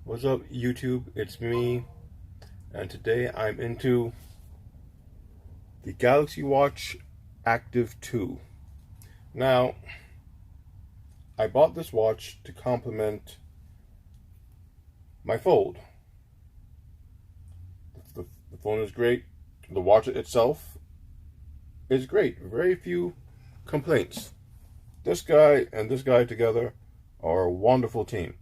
What's up, YouTube? It's me, and today I'm into the Galaxy Watch Active 2. Now, I bought this watch to complement my Fold. The phone is great. The watch itself is great. Very few complaints. This guy and this guy together are a wonderful team.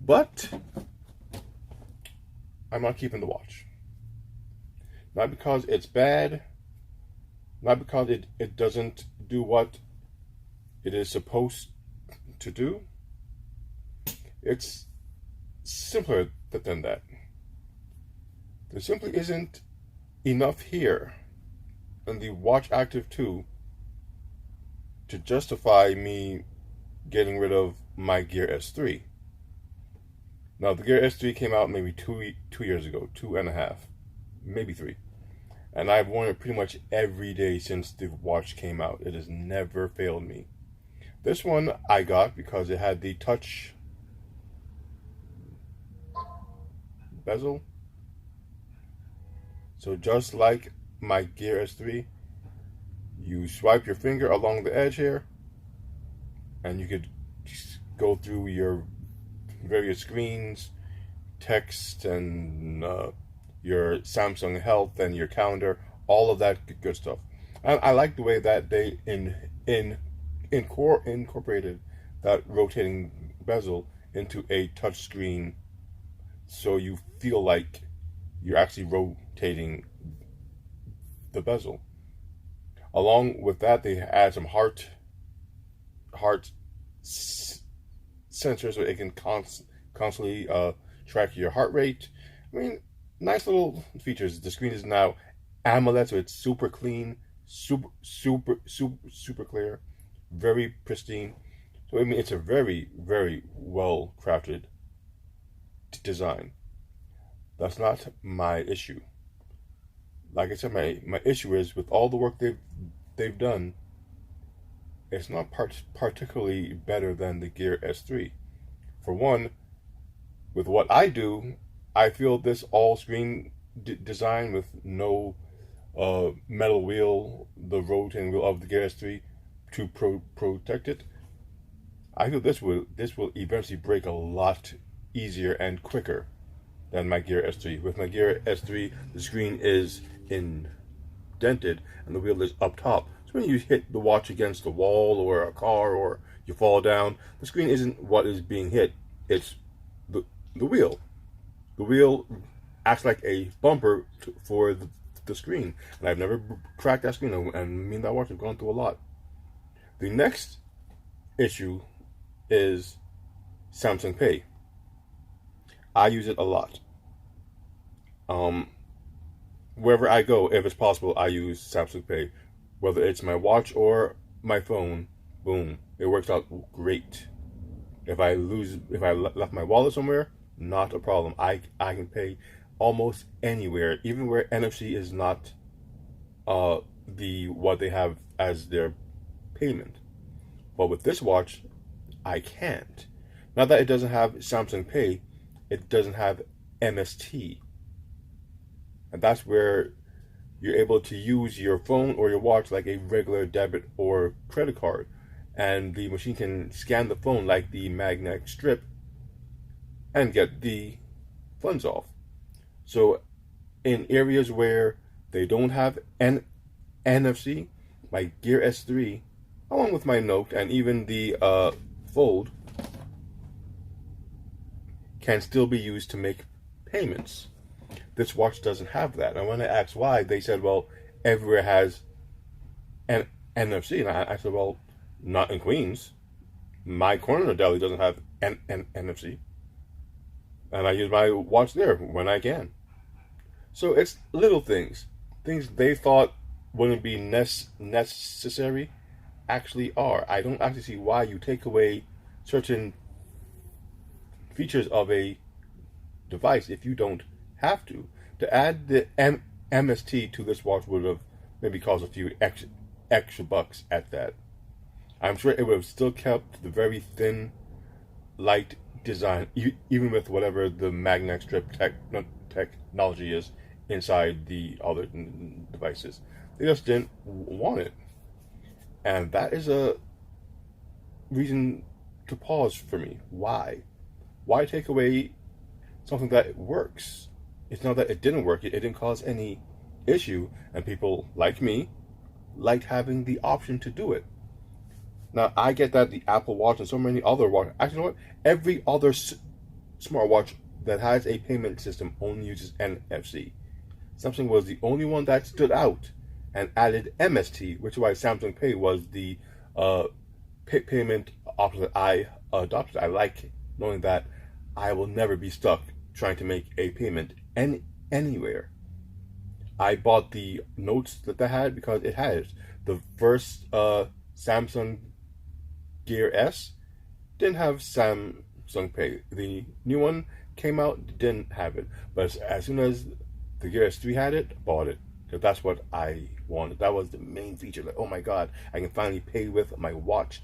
But I'm not keeping the watch. Not because it's bad, not because it doesn't do what it is supposed to do. It's simpler than that. There simply isn't enough here in the Watch Active 2 to justify me getting rid of my Gear S3. Now, the Gear S3 came out maybe two years ago, 2.5, maybe 3. And I've worn it pretty much every day since the watch came out. It has never failed me. This one I got because it had the touch bezel. So just like my Gear S3, you swipe your finger along the edge here, and you could just go through your various screens, text, and your Samsung Health and your calendar, all of that good stuff. And I like the way that they incorporated that rotating bezel into a touch screen, so you feel like you're actually rotating the bezel. Along with that, they add some heart sensors so it can constantly track your heart rate. I mean, nice little features. The screen is now AMOLED, so it's super clean, super clear, very pristine. So I mean, it's a very, very well crafted design. That's not my issue. Like I said, my issue is with all the work they've done, it's not particularly better than the Gear S3. For one, with what I do, I feel this all-screen design with no metal wheel, the rotating wheel of the Gear S3 to protect it, I feel this will eventually break a lot easier and quicker than my Gear S3. With my Gear S3, the screen is indented and the wheel is up top. So when you hit the watch against the wall or a car or you fall down, the screen isn't what is being hit, it's the wheel. The wheel acts like a bumper for the screen. And I've never cracked that screen, and me and that watch have gone through a lot. The next issue is Samsung Pay. I use it a lot. Wherever I go, if it's possible, I use Samsung Pay. Whether it's my watch or my phone, boom, it works out great. If I left my wallet somewhere, not a problem. I can pay almost anywhere, even where NFC is not what they have as their payment. But with this watch, I can't. Not that it doesn't have Samsung Pay, it doesn't have MST. And that's where you're able to use your phone or your watch like a regular debit or credit card. And the machine can scan the phone like the magnetic strip and get the funds off. So in areas where they don't have NFC, my Gear S3, along with my Note and even the Fold, can still be used to make payments. This watch doesn't have that. And when I asked why, they said, well, everywhere has an NFC. And I said, well, not in Queens. My corner deli doesn't have an NFC. And I use my watch there when I can. So it's little things. Things they thought wouldn't be necessary actually are. I don't actually see why you take away certain features of a device if you don't have to. To add the MST to this watch would have maybe cost a few extra bucks at that. I'm sure it would have still kept the very thin, light design, even with whatever the magnetic strip technology is inside the other devices. They just didn't want it. And that is a reason to pause for me. Why? Why take away something that works? It's not that it didn't work, it didn't cause any issue, and people like me liked having the option to do it. Now, I get that the Apple Watch and so many other watches, actually, you know what? Every other smartwatch that has a payment system only uses NFC. Samsung was the only one that stood out and added MST, which is why Samsung Pay was the payment option that I adopted. I like knowing that I will never be stuck trying to make a payment anywhere. I bought the Notes that they had because it had the first Samsung Gear S didn't have Samsung Pay. The new one came out, didn't have it. But as soon as the Gear S3 had it, bought it. Because that's what I wanted. That was the main feature. Like, oh my god, I can finally pay with my watch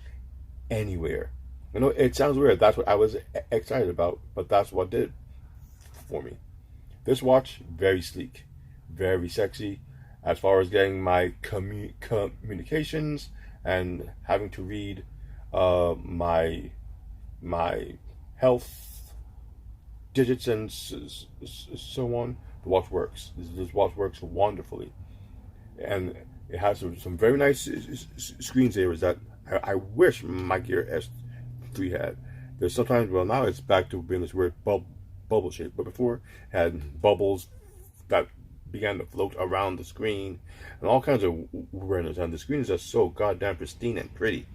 anywhere. You know, it sounds weird. That's what I was excited about, but that's what did for me. This watch, very sleek, very sexy. As far as getting my communications and having to read my health digits and so on, the watch works. This watch works wonderfully, and it has some very nice screensavers that I wish my Gear S3 had. There's sometimes, well, now it's back to being this weird bubble shape, but before it had bubbles that began to float around the screen and all kinds of weirdness, and the screen is just so goddamn pristine and pretty.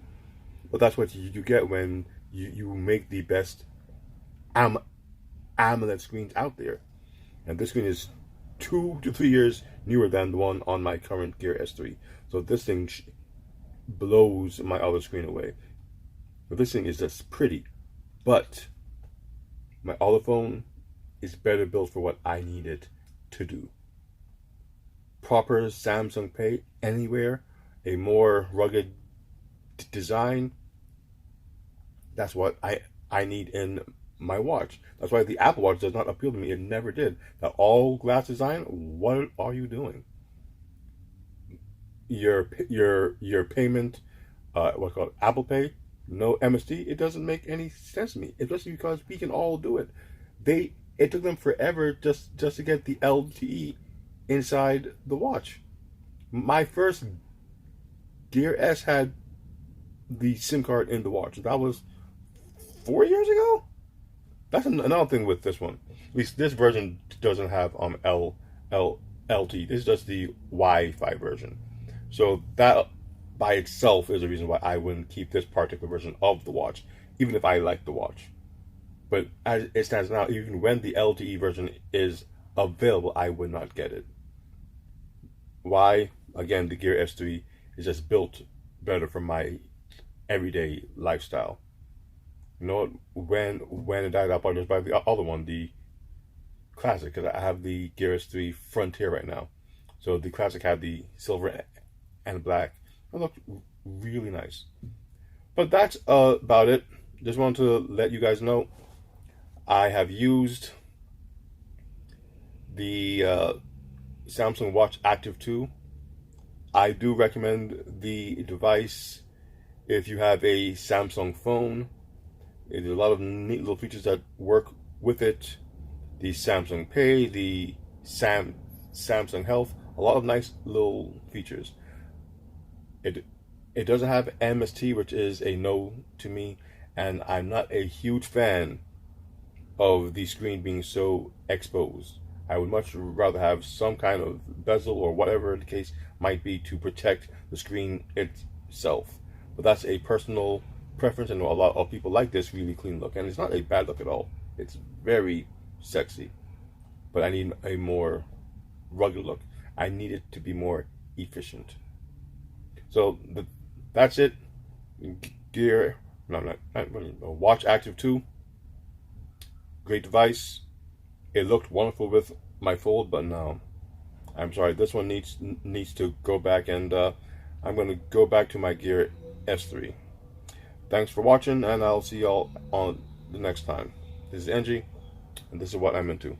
But that's what you get when you make the best AMOLED screens out there. And this screen is 2 to 3 years newer than the one on my current Gear S3. So this thing blows my other screen away. But this thing is just pretty. But my other phone is better built for what I need it to do. Proper Samsung Pay anywhere, a more rugged design. That's what I need in my watch. That's why the Apple Watch does not appeal to me. It never did. That all glass design, what are you doing? Your payment, what's called Apple Pay, no MST, it doesn't make any sense to me. Especially because we can all do it. It took them forever just to get the LTE inside the watch. My first Gear S had the SIM card in the watch. That was 4 years ago. That's another thing with this one. At least this version doesn't have LTE. This is just the Wi-Fi version. So that by itself is a reason why I wouldn't keep this particular version of the watch, even if I like the watch. But as it stands now, even when the LTE version is available, I would not get it. Why? Again, the Gear S3 is just built better for my everyday lifestyle. You know, when it died up, I'll just buy the other one, the Classic, because I have the Gear S3 Frontier right now. So the Classic had the silver and black. It looked really nice. But that's about it. Just wanted to let you guys know I have used the Samsung Watch Active 2. I do recommend the device if you have a Samsung phone. There's a lot of neat little features that work with it. The Samsung Pay, the Samsung Health, a lot of nice little features. It doesn't have MST, which is a no to me, and I'm not a huge fan of the screen being so exposed. I would much rather have some kind of bezel or whatever the case might be to protect the screen itself. But that's a personal preference, and a lot of people like this really clean look, and it's not a bad look at all. It's very sexy, but I need a more rugged look. I need it to be more efficient. So that's it. Watch Active 2. Great device. It looked wonderful with my Fold, but no, I'm sorry. This one needs to go back, and I'm going to go back to my Gear S3. Thanks for watching, and I'll see y'all on the the next time. This is Angie, and this is what I'm into.